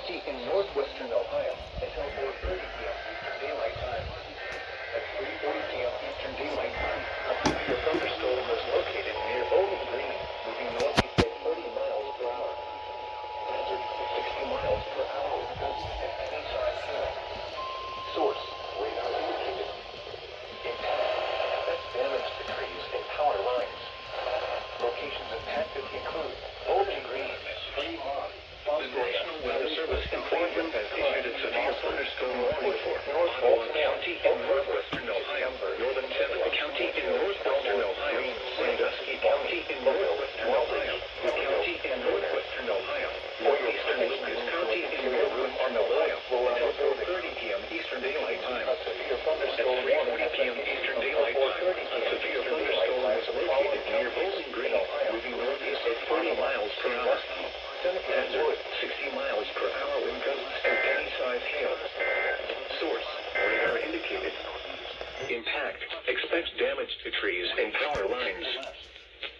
County in northwestern Ohio until 4:30 p.m. Eastern Daylight Time. At 3:40 p.m. Eastern Daylight Time, a severe thunderstorm was located near Bowling Green, moving northeast at 30 miles per hour. Hazard 60 miles per hour with gusts and heavy size hail. Source: radar indicated. Impact: affects damage to trees and power lines. Locations impacted include Bowling Green, Fremont. The National Weather Service in Cleveland has issued a severe thunderstorm warning for Ottawa County in northwestern Ohio, northern Seneca County in northwestern Ohio, Sandusky County in northwestern Ohio, County in northwestern Ohio, northeastern Lucas County in northwestern Ohio, until 4:30 p.m. Eastern Daylight Time. At 3:40 p.m. Eastern Daylight Time, a severe thunderstorm is located near Bowling Green, moving northeast at 40 miles per hour. Hazard 60 miles per hour wind gusts and any size hail. Source: radar indicated. Impact: expects damage to trees and power lines.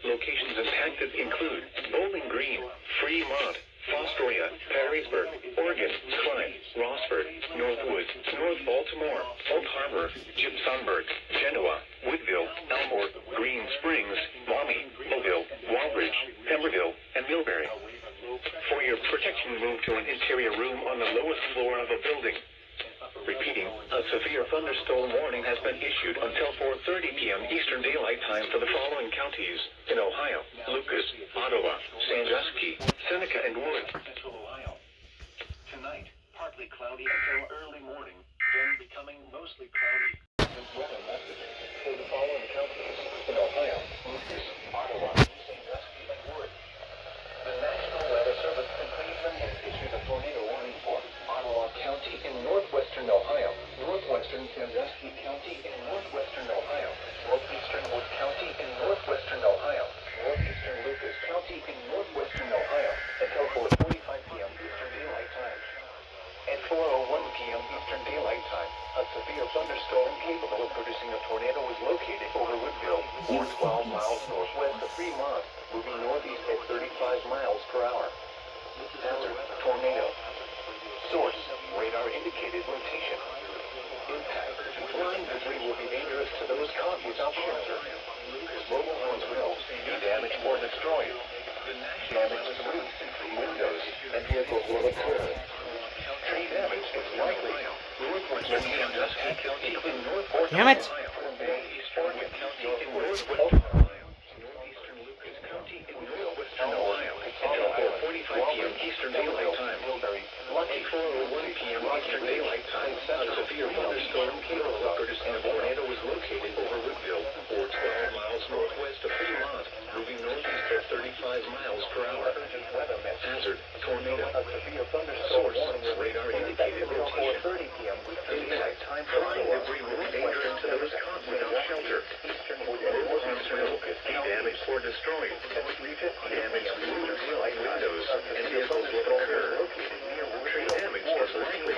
Locations impacted include Bowling Green, Fremont, Fostoria, Perrysburg, Oregon, Clyde, Rossford, Northwood, North Baltimore, Oak Harbor, Gibsonburg, Genoa, Woodville, Elmore, Green Springs, Maumee, Mobile, Walbridge, Pemberville, and Millbury. For your protection, move to an interior room on the lowest floor of a building. Repeating, a severe thunderstorm warning has been issued until 4:30 p.m. Eastern Daylight Time for the following counties in Ohio: Lucas, Ottawa, Sandusky, Seneca, and Wood. Central Ohio. Tonight, partly cloudy until early morning, then becoming mostly cloudy. Weather message for the following counties in Ohio: Lucas, Ottawa, Sandusky, and Wood. The National Weather Service in Cleveland has issued a tornado warning for Ottawa County in northwestern Ohio, northwestern Sandusky County in northwestern Ohio, northeastern Wood County in northwestern Ohio, northeastern Lucas County in northwestern Ohio, until 4:45 p.m. Eastern Daylight Time. At 4:01 p.m. Eastern Daylight Time, a severe thunderstorm capable of producing a tornado was located over Woodville, or 12 miles northwest of Fremont, moving northeast at 35 miles per hour. Hazard: tornado. Source: radar indicated rotation. Impact: flying debris will be dangerous to those caught without shelter. Mobile homes will be damaged or destroyed. Damage to roofs, windows, and vehicles will occur. Tree damage is likely. Northwestern Sandusky County in northwestern Damn it! Oregon County in northwestern Ohio, northeastern Lucas County in northwestern Ohio, until 4:45 p.m. Eastern Daylight Time. Lucky 4:01 p.m. Eastern Daylight Time, a severe thunderstorm capable of producing a tornado was located over Woodville, or 12 miles northwest of Fremont, moving northeast at 35 miles per hour. Hazard: tornado. Source: radar indicated rotation. 4:30 p.m. Impact: flying debris will be dangerous to those caught without shelter. Mobile homes will be damaged or destroyed. Damage to roofs, windows, and vehicles will occur. Tree damage is likely.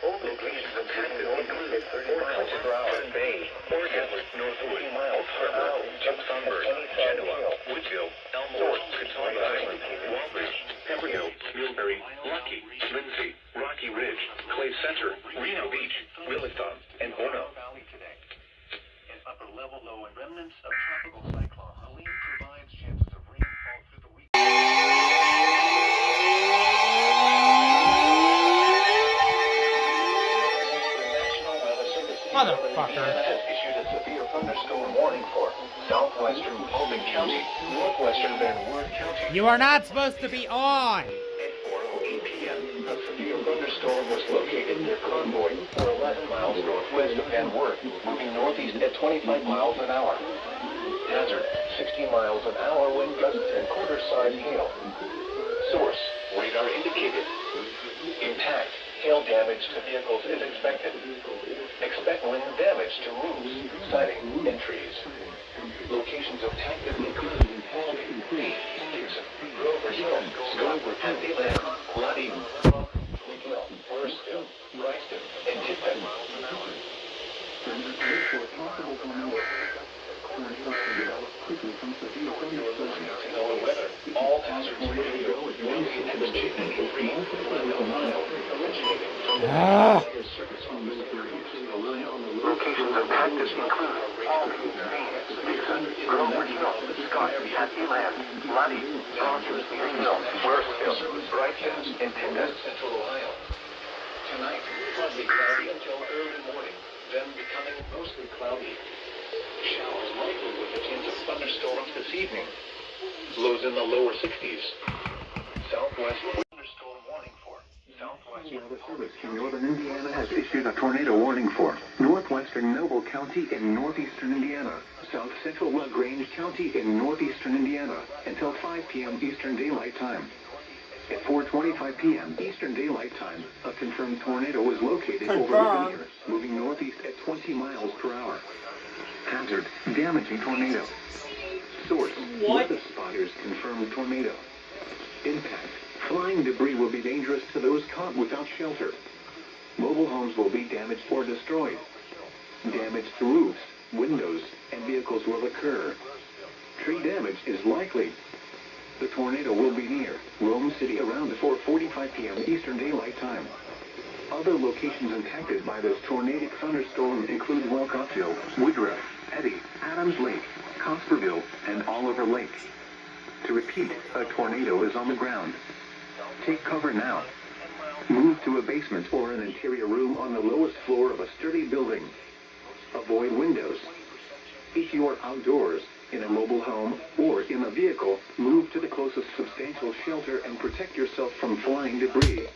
Locations impacted include Fort Clinton, Bay, Oregon, Northwood, Oak Harbor, Gibsonburg, Genoa, Woodville, Elmore, Catawba Island, Walbridge, Pemberville, Millbury, Lucky, Lindsay, Rocky Ridge, Clay Center, Reno Beach, Williston, and Bono. An upper level low and remnants of tropical cyclone Helene provides chances of rainfall through the week. Motherfucker. Has issued a severe thunderstorm warning for southwestern Bowling County, northwestern Van Wert County. You are not supposed to be on! At 4:08 p.m., a severe thunderstorm was located near Convoy, or 11 miles northwest of Van Wert, moving northeast at 25 miles an hour. Hazard: 60 miles an hour wind gusts and quarter-size hail. Source: radar indicated. Impact: hail damage to vehicles is expected. Expect wind damage to roofs, siding, and trees. Locations impacted include Albany, Dixon, Grover Hill, Scottsburg, Happyland, Bloody, McGill, Worstville, Bryston, and Tippett. All hazards radio, Locations of practice include Grover Hill, Scott, Happy Land, Luddy, Johnson, Hill, Worshill, Brighton, and Tinder, Central Ohio. Tonight, partly cloudy until early morning, then becoming mostly cloudy. Showers likely with a chance of thunderstorms this evening. Lows in the lower 60s. Southwest thunderstorm warning for Southwest. The service in northern Indiana has issued a tornado warning for northwestern Noble County in northeastern Indiana, south central LaGrange County in northeastern Indiana until 5 p.m. Eastern Daylight Time. At 4:25 p.m. Eastern Daylight Time, a confirmed tornado was located over the Cedars, moving northeast at 20 miles per hour. Hazard: damaging tornado. Source: weather spotters confirmed tornado. Impact: flying debris will be dangerous to those caught without shelter. Mobile homes will be damaged or destroyed. Damage to roofs, windows, and vehicles will occur. Tree damage is likely. The tornado will be near Rome City around 4:45 p.m. Eastern Daylight Time. Other locations impacted by this tornadic thunderstorm include Walcottville, Woodruff, Petty, Adams Lake, Cosperville, and Oliver Lake. To repeat, a tornado is on the ground. Take cover now. Move to a basement or an interior room on the lowest floor of a sturdy building. Avoid windows. If you are outdoors, in a mobile home, or in a vehicle, move to the closest substantial shelter and protect yourself from flying debris.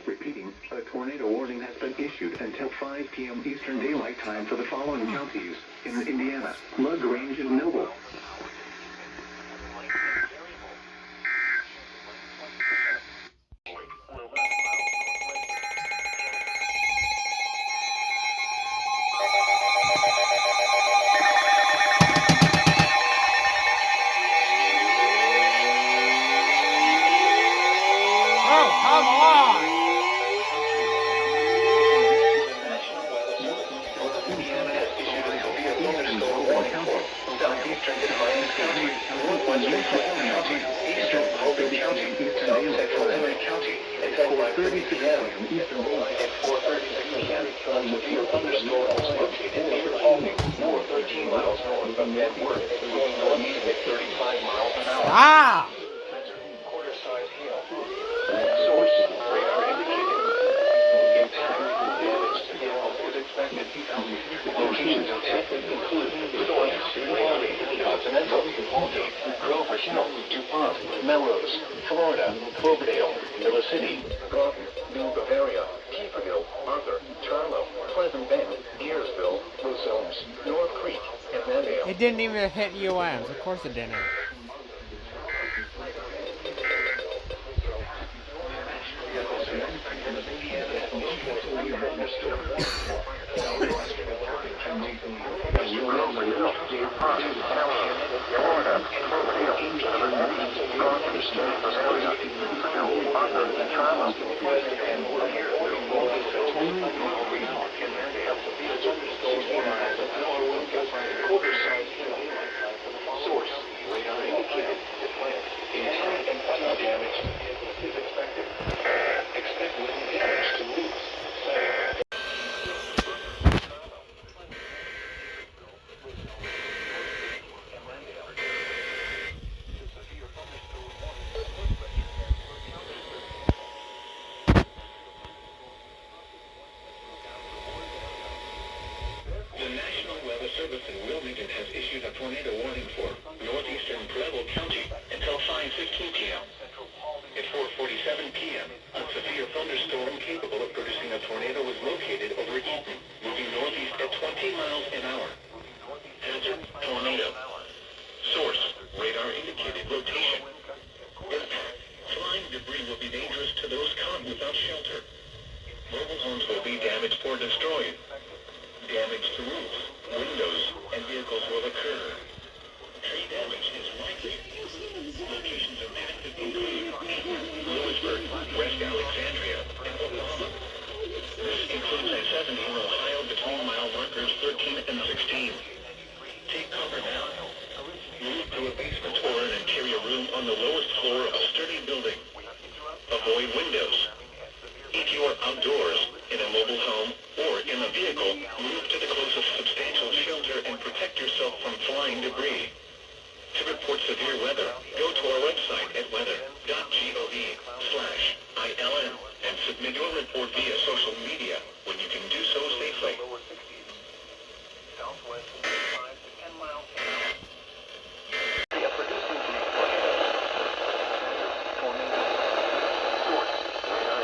Repeating, a tornado warning has been issued until 5 p.m. Eastern Daylight Time for the following counties in Indiana: LaGrange and Noble. Ah! Quarter-size hail. Source: radar indicated. Impact: damage to vehicles is expected. Locations impacted include Source, Wyoming, Continental, Aldgate, Grover Hill, DuPont, Melrose, Florida, Cloverdale, Villa City, Groton, New Bavaria, Kieferville, Arthur, Charlo, Pleasant Bend, Gearsville, Los Elms, North Creek, and Mandale. It didn't even hit UMs. Of course it didn't. Source: radar indicated. Intent and thunder damage is expected. Expect wind damage to roofs. The National Weather Service in Wilmington has issued a tornado warning for northeastern Preble County until 5:15 p.m. At 4:47 p.m., a severe thunderstorm capable of producing a tornado was located over Eaton, moving northeast at 20 miles an hour. Hazard: tornado. Source: radar indicated rotation. Impact: flying debris will be dangerous to those caught without shelter. Mobile homes will be damaged or destroyed. Damage to roofs, windows, and vehicles will occur. Tree damage is likely. Locations impacted include Lewisburg, West Alexandria, and Oklahoma. This includes I-70 in Ohio between mile markers 13 and 16. Take cover now. Move to a basement or an interior room on the lowest floor of a sturdy building. avoid windows. If you are outdoors, in a mobile home, or in a vehicle, move to the closest substantial shelter and protect yourself from flying debris. To report severe weather, go to our website at weather.gov/ILM and submit your report via social media when you can do so safely. Southwest 5 to 10 miles per hour. They are producing these tornadoes. Tornado. Source. Radar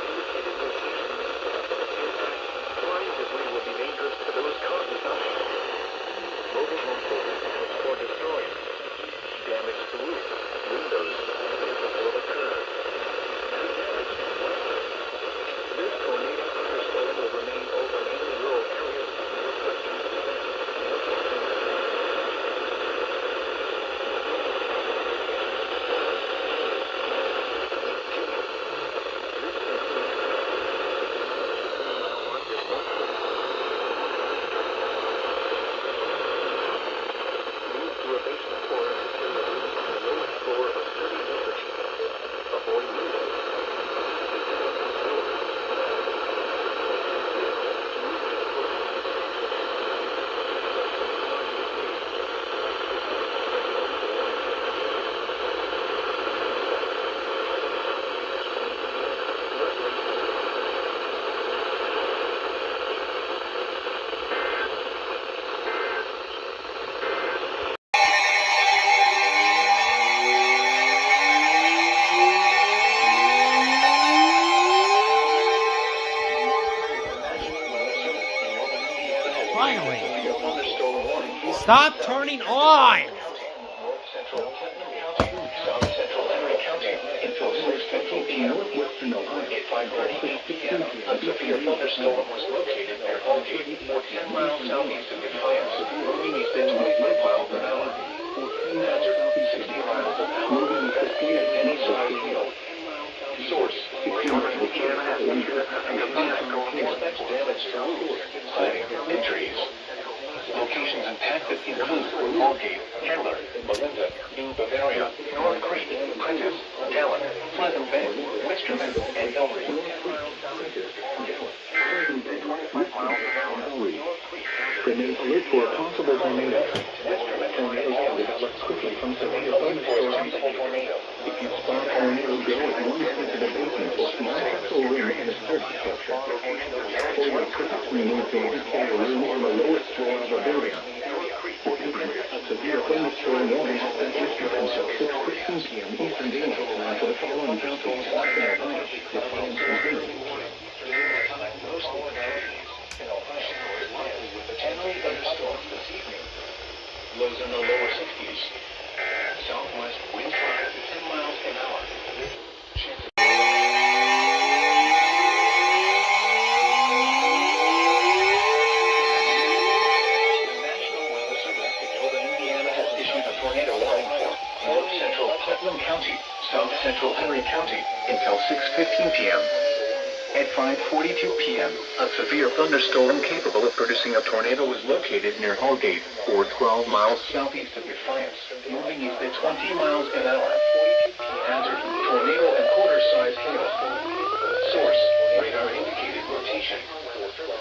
indicating. Flying debris will be Stop. Finally. Stop turning on! At 5:30 p.m., a severe thunderstorm was located near Holgate, 10 miles southeast of Defiance, moving east at 25 miles per hour. Hazard, 60 miles an hour, at any size hail. Source, Northern Indiana has issued expects damage to roofs, siding, and trees. Locations impacted include Holgate, Chandler, Belinda, New Bavaria, North Creek, Prentice, Talon, Pleasant Bay, Westerman, and Ellery. Renewed alert for a possible tornado. Tornadoes can develop quickly from severe thunderstorms. If you spot a tornado go at one step to the basement or small castle room in a third structure, or your quickest remove to a room on the lowest floor of a building. severe thunderstorm warning has been issued until 6:15 p.m. Eastern Daylight Time for the following counties: Ohio, Defiance, Missouri. Mostly cloudy in Ohio is likely with potential thunderstorms this evening. Lows in the lower 60s. Southwest winds 5 to 10 miles an hour. Chance of North Central Putnam County, South Central Henry County until 6:15 p.m. At 5:42 p.m., a severe thunderstorm capable of producing a tornado was located near Hallgate, or 12 miles southeast of Defiance, moving east at 20 miles an hour. Hazard: tornado and quarter-size hail. Source: radar indicated rotation.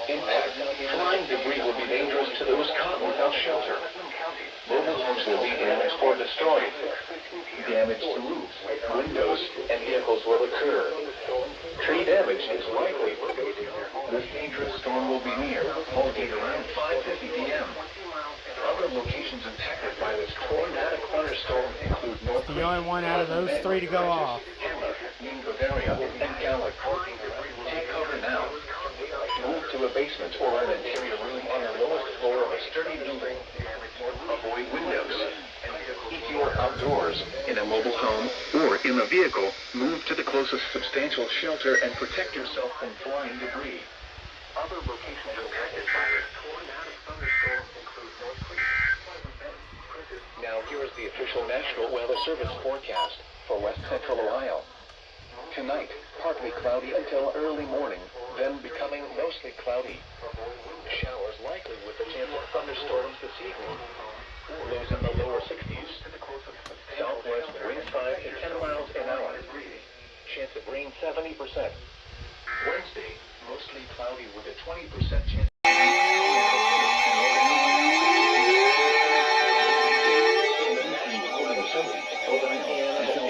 Impact: flying debris will be dangerous to those caught without shelter. Mobile homes will be damaged or destroyed. Damage to roofs, windows, and vehicles will occur. Tree damage is likely. This dangerous storm will be near Hallgate around 5:50 p.m. Other locations impacted by this tornadic thunderstorm include North The only one out of those three to go off. Hamlet, Mingodaria, and Gallup. Take cover now. Move to a basement or an interior room on the lowest floor of a sturdy building. Avoid windows. If you are outdoors, in a mobile home, or in a vehicle, move to the closest substantial shelter and protect yourself from flying debris. Other locations impacted by this tornadic thunderstorm include North Creek. Now here is the official National Weather Service forecast for West Central Ohio. Tonight, partly cloudy until early morning, then becoming mostly cloudy. Showers likely with a chance of thunderstorms this evening. Lows in the lower 60s. Southwest winds 5 to 10 miles an hour. Chance of rain 70%. Wednesday, mostly cloudy with a 20% chance.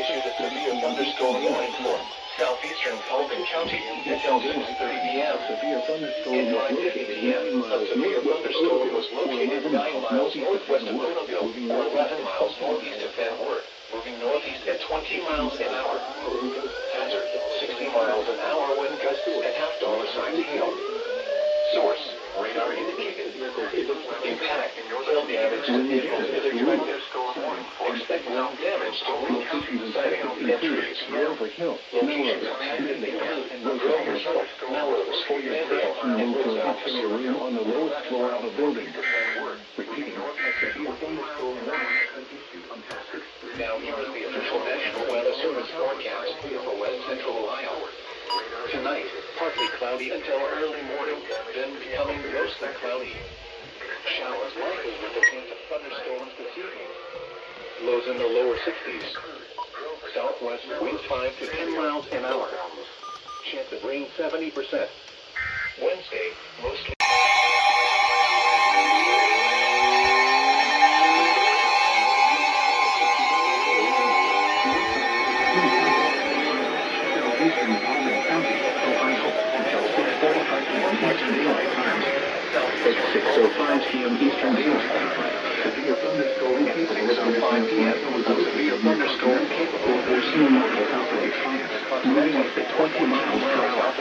Issued a severe thunderstorm warning for southeastern Fulton County until 6:30 p.m. Severe thunderstorm at 5:50 p.m. A severe thunderstorm was located 9 miles northwest of Boonville, or 11 miles northeast of Van Wert, moving northeast at 20 miles an hour. Hazard: 60 miles an hour wind gusts and half-dollar-sized hail. Source: radar indicated. Impact: hail damage to vehicles is expected. Expect ground damage to roofs, siding, and trees. Locations impacted include Grill Resort, Melrose, Mandeville, and Roosevelt. On the lowest floor of a building. Repeating. Now here is the official National Weather Service forecast for West Central Ohio. Tonight, partly cloudy until early morning, then becoming mostly cloudy. Showers likely with a chance of thunderstorms this evening. Lows in the lower 60s. Southwest winds 5 to 10 miles an hour. Chance of rain 70%. Wednesday, mostly. Eastern Putnam County, Ohio, until 6:45 p.m. Eastern Daylight Time. At 6:05 p.m. Eastern Daylight Time, severe thunderstorm at 6:05 p.m. A severe thunderstorm capable of 14 miles south of Defiance, moving at 20 miles per hour.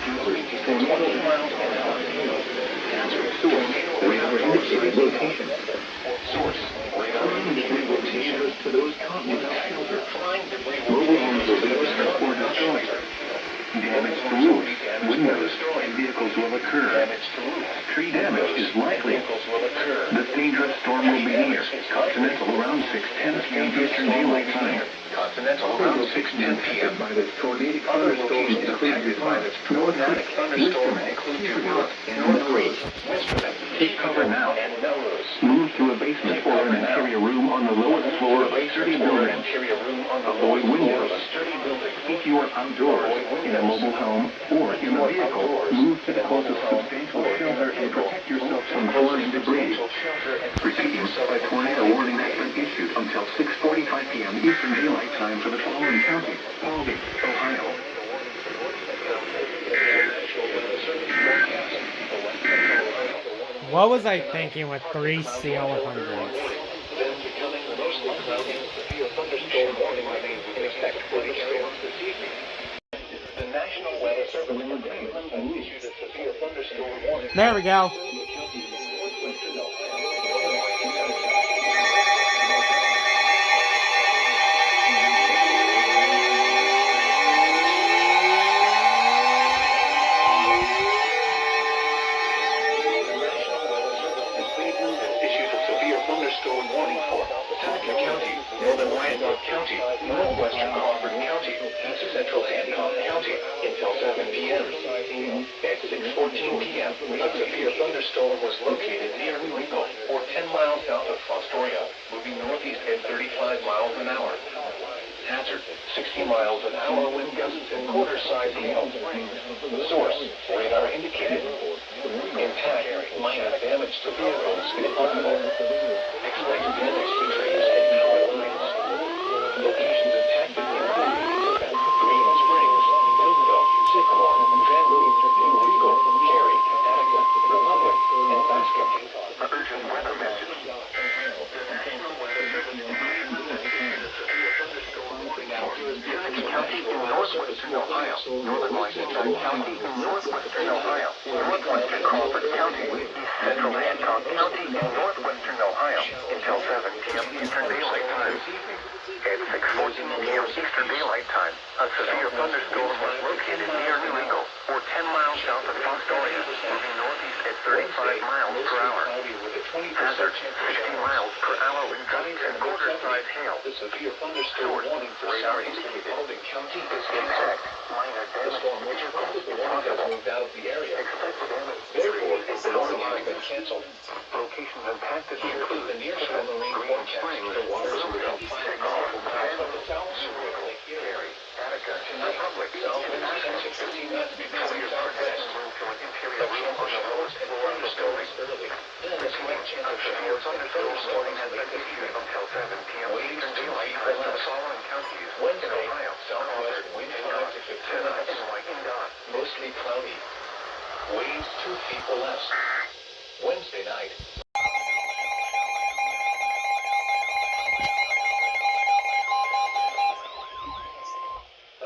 Tornado 20 miles an hour. Source: radar indicated rotation. Source: radar indicated rotation to those caught without shelter. Flying debris Mobile homes will be destroyed or destroyed. Damage to roofs, windows, and vehicles will occur. Damage to roofs. Tree damage is likely. Vehicles will occur. This dangerous storm will be near Continental around 6:10 p.m. Eastern Daylight Time. Continental around 6:10 p.m. By this tornadic Other thunderstorm locations impacted by this tornadic thunderstorm include North Creek, Winston, Take cover now. and Melrose. Move to a basement or an interior room on the lowest floor of a sturdy building. Interior room on the Avoid lowest floor of windows. a sturdy building. If you are outdoors, in a mobile home, or in a vehicle, move to the closest substantial shelter and protect yourself from flying debris. Repeating, a tornado warning has been issued until 6:45 p.m. Eastern Daylight Time for the following counties: Hallgate, Ohio. What was I thinking with 3 CL100s? thunderstorm warning remains in effect for these storms this evening. The National Weather Service in Cleveland has issued a severe thunderstorm warning. There we go. Thunderstorm warning for Seneca County, Northern Wyandot County, Northwestern Crawford County, East Central Hancock County until 7 p.m. At 6:14 p.m., a severe thunderstorm was located near New Eagle, or 10 miles south of Fostoria, moving northeast at 35 miles an hour. Hazard, 60 miles an hour wind gusts and quarter-size hail. Source, radar indicated. Impact, minor damage to vehicles if possible. Expect damage to trees and power lines. Locations impacted include Green Springs, Bloomville, Sycamore, Granby, New Eagle, Cary, Attica, Republic, and Bascom. Urgent weather message. County in northwestern Ohio, northern Washington County in northwestern Ohio, northwestern Crawford County, east central Hancock County in northwestern Ohio until 7 p.m. Eastern Daylight Time. At 6:14 p.m. Eastern Daylight Time, a severe thunderstorm was located near New Eagle, or 10 miles south of Fostoria, moving northeast at 35 miles per hour. Hazard, 60 miles per hour wind gusts and quarter-size hail. The severe thunderstorm warning for radar indicated Baldwin County is intact. Minor damage. The storm which caused the warning has moved out of the area. Therefore, the warning has been canceled. Locations impacted include the nearshore marine forecast for waters within 5 miles of the South Sugarland Cary, Attica, Republic, southwinds 10 to 15 knots becoming southwest. The chance of showers and thunderstorms early. Then a slight chance of showers and thunderstorms has been disputed until 7 p.m. Waves 2 feet for the following counties. Wednesday, southwest wind 5 to 15 knots. Mostly cloudy. Waves 2 feet or less. Wednesday night.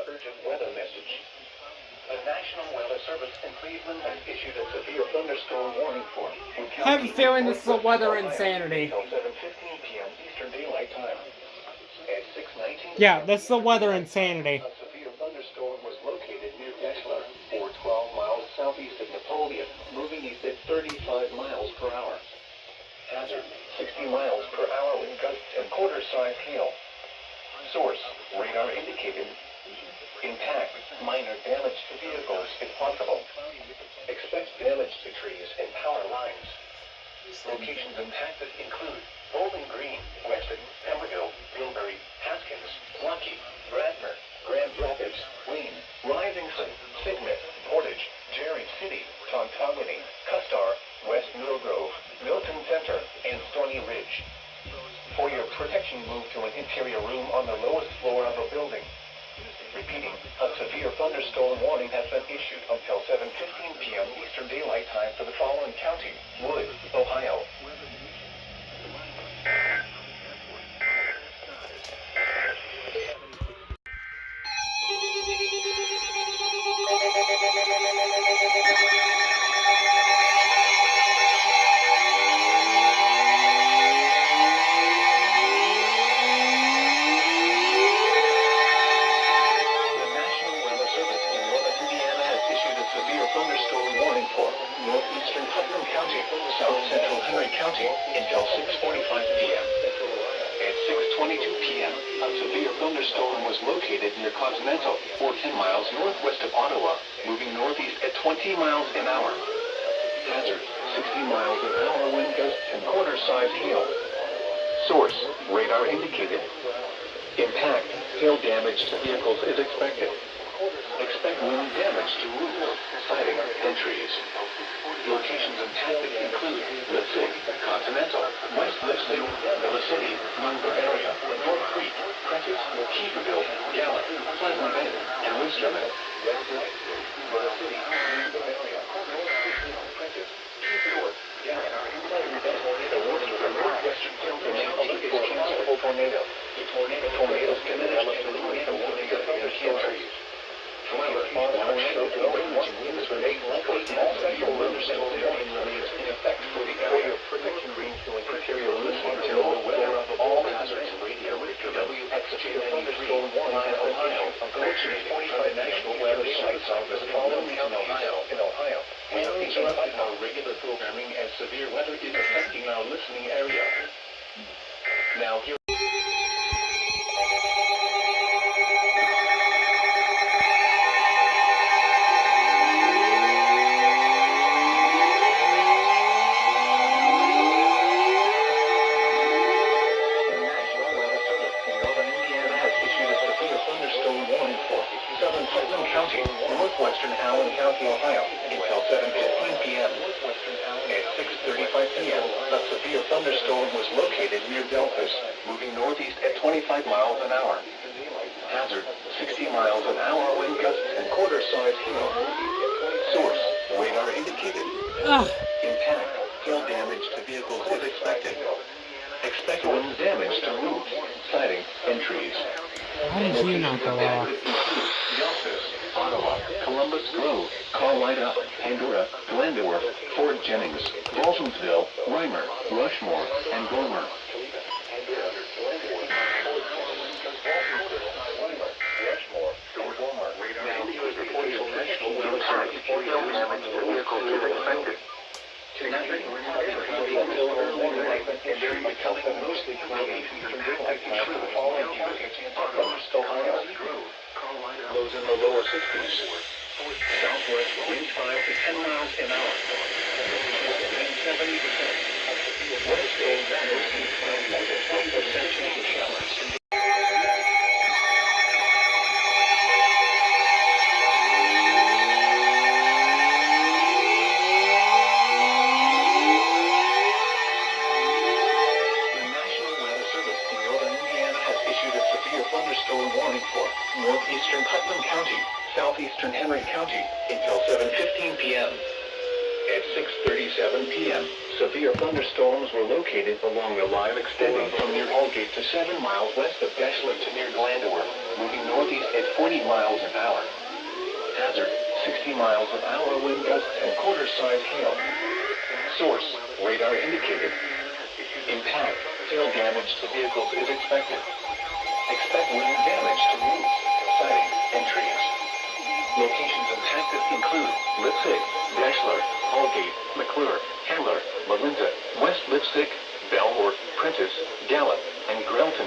Urgent weather message. The National Weather Service in Cleveland has issued a severe thunderstorm warning for. I have a feeling this is a weather insanity. Until 7:15 p.m. Eastern Daylight Time. At 6:19. Yeah, this is a weather insanity. A severe thunderstorm was located near Wexler, or 12 miles southeast of Napoleon, moving east at 35 miles per hour. Hazard, 60 miles per hour wind gusts and quarter-size hail. Source, radar indicated. Impact, minor damage to vehicles if possible. Expect damage to trees and power lines. Locations impacted include Bowling Green, Weston, Pemberville, Bilberry, Haskins, Lucky, Bradford, Grand Rapids, Wayne, Risington, Figment, Portage, Jerry City, Tontogany, Custar, West Mill Grove, Milton Center, and Stony Ridge. For your protection, move to an interior room on the lowest floor of a building. Repeating, a severe thunderstorm warning has been issued until 7:15 p.m. Eastern Daylight Time for the following county: Wood, Ohio. Until 6:45 p.m. At 6:22 p.m., a severe thunderstorm was located near Continental, or 10 miles northwest of Ottawa, moving northeast at 20 miles an hour. Hazard, 60 miles an hour wind gusts and quarter-size hail. Source, radar indicated. Impact, hail damage to vehicles is expected. Expect wind damage to roofs, siding, and trees. Locations impacted include Lipsig, Continental, West Lipsig, Villa City, Mungo area, North Creek, Prentice, Keeferville, Gallup, Pleasant Bend, and Winsterman. West Lipsig, Villa City, Mungo area, Prentice, North, The warning from northwestern Pennsylvania is possible tornado. Tornadoes can develop through the warning of thunderstorm trees. However, tornado winds remain likely. All special thunderstorm warning remains in effect for the area. Protection green to interior listening to the weather of all hazards radio. WXG thunderstorm warning in Ohio. Approaching 45 National Weather Service office following counties in Ohio. We are interrupting our regular programming as severe weather is affecting our listening area. Now here. Northwestern Allen County, Ohio, until 7:15 p.m. At 6:35 p.m., a severe thunderstorm was located near Delphus, moving northeast at 25 miles an hour. Hazard, 60 miles an hour wind gusts and quarter-size hail. Source, radar indicated. Impact, hail damage to vehicles is expected. Expect wind damage to roofs, siding, and trees. How did you not go off? Delphus, Ottawa, Columbus Grove, Carlida, Pandora, Glendorf, Fort Jennings, Waltonsville, Reimer, Rushmore, and Gomer. Now, U.S. reported national weather service damage to vehicles is expected. Tonight, until early and very becoming mostly cloudy from daylight time for the following days. Ohio, lows in the lower 60s. Southwest winds 5 to 10 miles an hour. Wind 70%. Wednesday, mostly cloudy with a 20% chance of showers. Thunderstorm warning for northeastern Putnam County, southeastern Henry County, until 7:15 p.m. At 6:37 p.m., severe thunderstorms were located along the line extending from near Aldgate to 7 miles west of Deshler to near Glandorf, moving northeast at 40 miles an hour. Hazard, 60 miles an hour wind gusts and quarter-size hail. Source, radar indicated. Impact, hail damage to vehicles is expected. Expect wind damage to roofs, siding, and trees. Locations impacted include Leipzig, Deshler, Aldgate, McClure, Handler, Melinda, West Leipzig, Belmore, Prentice, Gallup, and Grelton.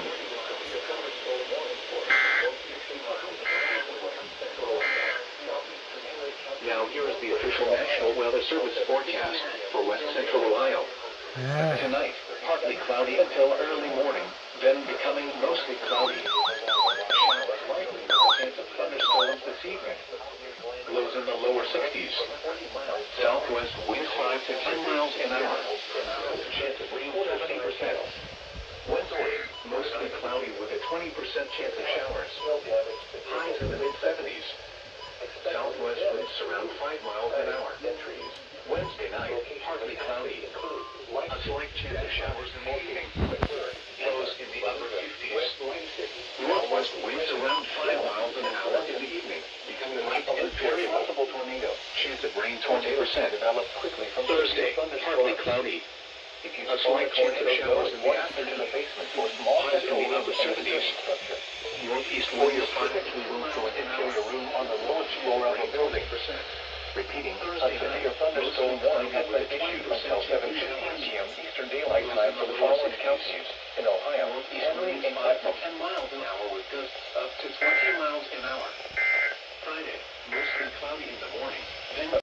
Now here is the official National Weather Service forecast for West Central Ohio. Tonight, partly cloudy until early morning, then becoming mostly cloudy. Showers likely with a chance of thunderstorms this evening. Lows in the lower 60s. Southwest winds 5 to 10 miles an hour. Chance of rain 70%. Wednesday, mostly cloudy with a 20% chance of showers. Highs in the mid-70s. Southwest winds around 5 miles an hour. Wednesday night, partly cloudy. A slight chance of showers in the evening. Lows in the upper 50s. Northwest winds around 5 miles an hour in the evening, becoming light and very possible tornado. Chance of rain 20%. Develop quickly from Thursday, partly cloudy. A slight chance of showers in the afternoon. Highs in the upper 70s. Northeast winds 5 to room for an interior room on the lowest floor of a building. Repeating, a severe thunderstorm warning has been issued until 7:15 p.m. Eastern Daylight Time for the following counties in Ohio, Henry, and 5 to 10 miles an hour with gusts up to 20 miles an hour. Friday, mostly cloudy in the morning, then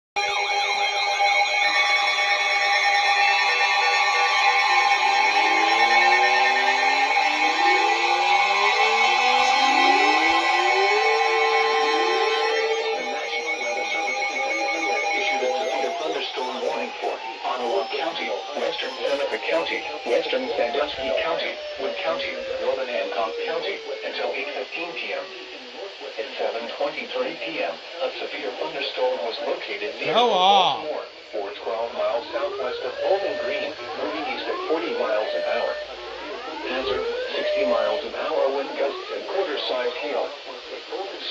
Western Seneca County, Western Sandusky County, Wood County, Northern Hancock County, until 8:15 p.m. At 7:23 p.m., a severe thunderstorm was located near Go off. Baltimore, 412 miles southwest of Bowling Green, moving east at 40 miles an hour. Hazard, 60 miles an hour wind gusts and quarter-size hail.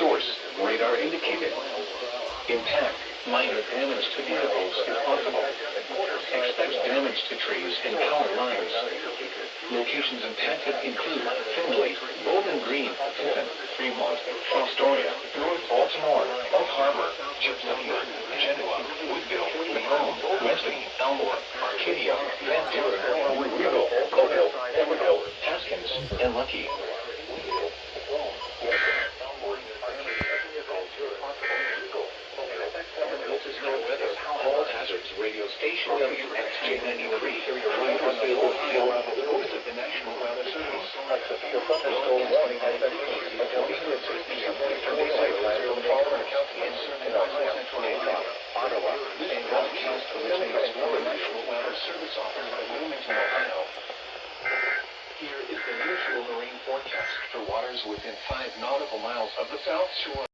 Source, radar indicated. Impact, minor damage to vehicles if possible. Expect damage to trees and power lines. Locations impacted include Findlay, Bowling Green, Tiffin, Fremont, Fostoria, North Baltimore, Oak Harbor, Chippewa, Genoa, Woodville, Macomb, Wesley, Elmore, Arcadia, Van Buren, Woodville, Coville, Emerville, Haskins, and Lucky. All hazards radio station WXJ93 posted the National Weather Service. A severe thunderstorm warning has been issued until 8:06 p.m. Eastern Daylight Time from Baltimore County in Ohio, Central Ottawa, and broadcast originates from the National Weather Service office in Wilmington, Ohio. Here is the usual marine forecast for waters within 5 nautical miles of the South Shore.